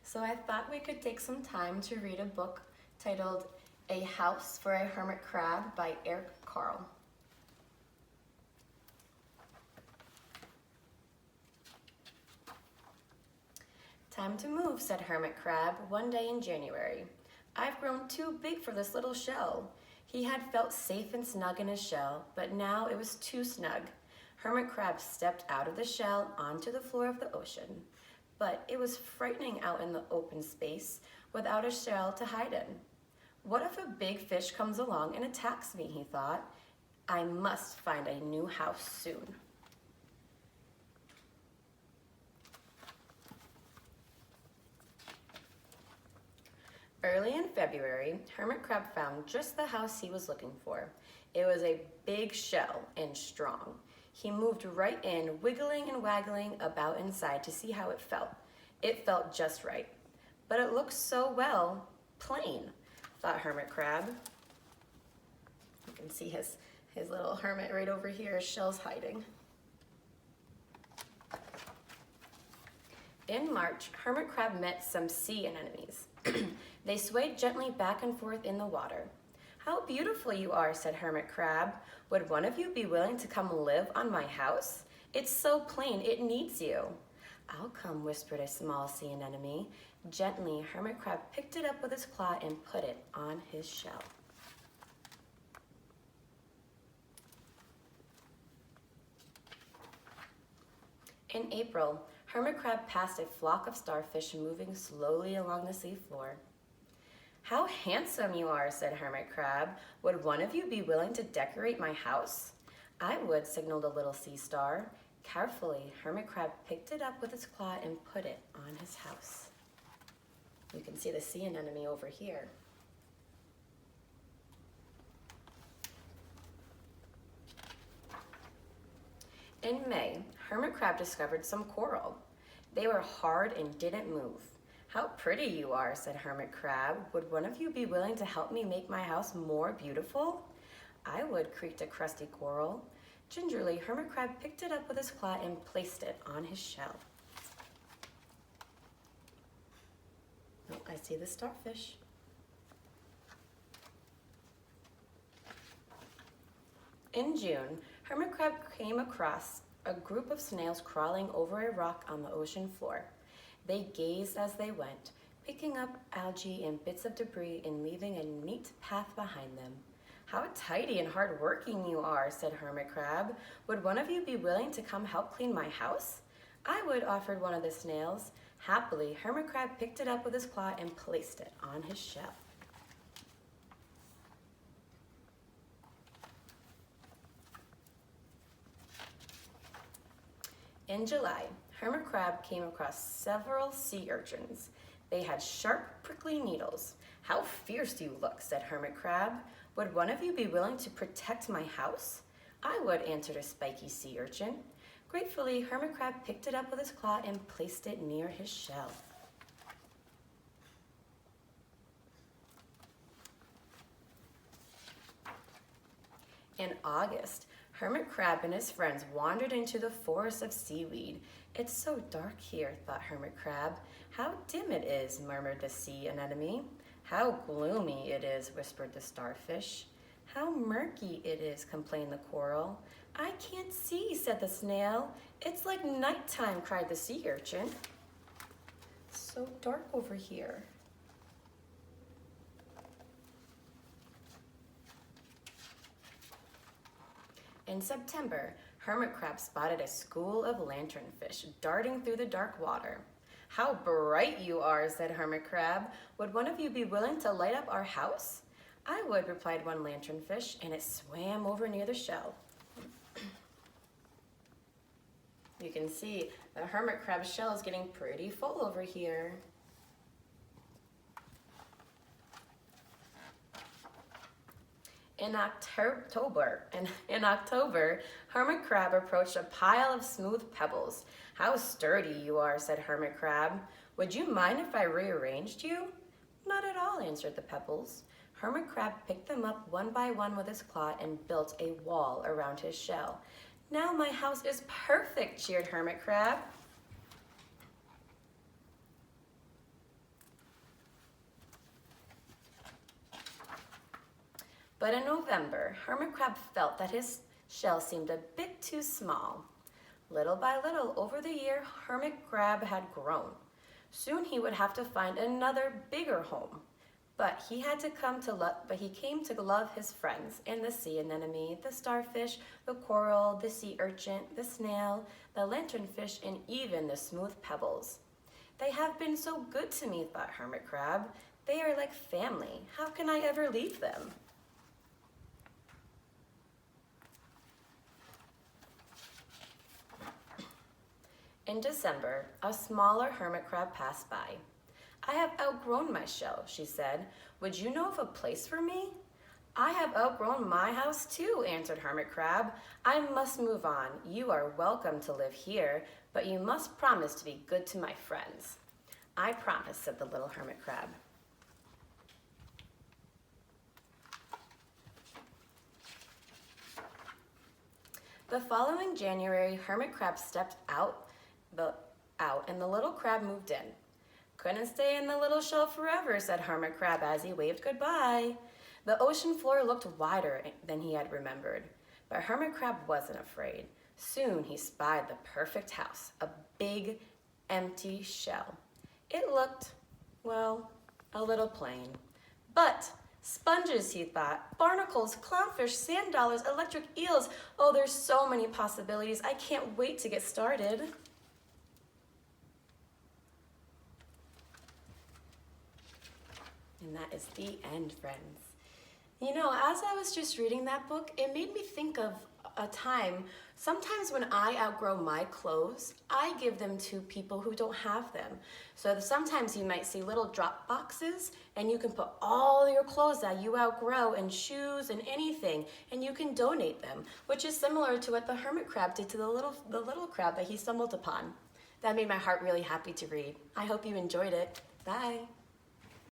So I thought we could take some time to read a book titled A House for a Hermit Crab by Carle. Time to move, said Hermit Crab one day in January. I've grown too big for this little shell. He had felt safe and snug in his shell, but now it was too snug. Hermit Crab stepped out of the shell onto the floor of the ocean. But it was frightening out in the open space without a shell to hide in. What if a big fish comes along and attacks me, he thought. I must find a new house soon. Early in February, Hermit Crab found just the house he was looking for. It was a big shell and strong. He moved right in, wiggling and waggling about inside to see how it felt. It felt just right. But it looked so plain, thought Hermit Crab. You can see his little hermit right over here, his shell's hiding. In March, Hermit Crab met some sea anemones. They swayed gently back and forth in the water. How beautiful you are, said Hermit Crab. Would one of you be willing to come live on my house? It's so plain, it needs you. I'll come, whispered a small sea anemone. Gently, Hermit Crab picked it up with his claw and put it on his shell. In April, Hermit Crab passed a flock of starfish moving slowly along the seafloor. How handsome you are, said Hermit Crab. Would one of you be willing to decorate my house? I would, signaled a little sea star. Carefully, Hermit Crab picked it up with his claw and put it on his house. You can see the sea anemone over here. In May, Hermit Crab discovered some coral. They were hard and didn't move. How pretty you are, said Hermit Crab. Would one of you be willing to help me make my house more beautiful? I would, creaked a crusty coral. Gingerly, Hermit Crab picked it up with his claw and placed it on his shell. Oh, I see the starfish. In June, Hermit Crab came across a group of snails crawling over a rock on the ocean floor. They gazed as they went, picking up algae and bits of debris and leaving a neat path behind them. How tidy and hard-working you are, said Hermit Crab. Would one of you be willing to come help clean my house? I would, offered one of the snails. Happily, Hermit Crab picked it up with his claw and placed it on his shell. In July, Hermit Crab came across several sea urchins. They had sharp, prickly needles. How fierce you look, said Hermit Crab. Would one of you be willing to protect my house? I would, answered a spiky sea urchin. Gratefully, Hermit Crab picked it up with his claw and placed it near his shell. In August, Hermit Crab and his friends wandered into the forest of seaweed. It's so dark here, thought Hermit Crab. How dim it is, murmured the sea anemone. How gloomy it is, whispered the starfish. How murky it is, complained the coral. I can't see, said the snail. It's like nighttime, cried the sea urchin. It's so dark over here. In September, Hermit Crab spotted a school of lanternfish darting through the dark water. How bright you are, said Hermit Crab. Would one of you be willing to light up our house? I would, replied one lanternfish, and it swam over near the shell. You can see the Hermit Crab's shell is getting pretty full over here. In October, Hermit Crab approached a pile of smooth pebbles. How sturdy you are, said Hermit Crab. Would you mind if I rearranged you? Not at all, answered the pebbles. Hermit Crab picked them up one by one with his claw and built a wall around his shell. Now my house is perfect, cheered Hermit Crab. But in November, Hermit Crab felt that his shell seemed a bit too small. Little by little, over the year, Hermit Crab had grown. Soon he would have to find another bigger home. But he came to love his friends and the sea anemone, the starfish, the coral, the sea urchin, the snail, the lanternfish, and even the smooth pebbles. They have been so good to me, thought Hermit Crab. They are like family. How can I ever leave them? In December, a smaller hermit crab passed by. I have outgrown my shell, she said. Would you know of a place for me? I have outgrown my house too, answered Hermit Crab. I must move on. You are welcome to live here, but you must promise to be good to my friends. I promise, said the little Hermit Crab. The following January, Hermit Crab stepped out and the little crab moved in. Couldn't stay in the little shell forever, said Hermit Crab as he waved goodbye. The ocean floor looked wider than he had remembered, but Hermit Crab wasn't afraid. Soon he spied the perfect house, a big, empty shell. It looked, well, a little plain. But sponges, he thought, barnacles, clownfish, sand dollars, electric eels. Oh, there's so many possibilities. I can't wait to get started. And that is the end, friends. You know, as I was just reading that book, it made me think of a time, sometimes when I outgrow my clothes, I give them to people who don't have them. So sometimes you might see little drop boxes and you can put all your clothes that you outgrow and shoes and anything, and you can donate them, which is similar to what the hermit crab did to the little crab that he stumbled upon. That made my heart really happy to read. I hope you enjoyed it. Bye.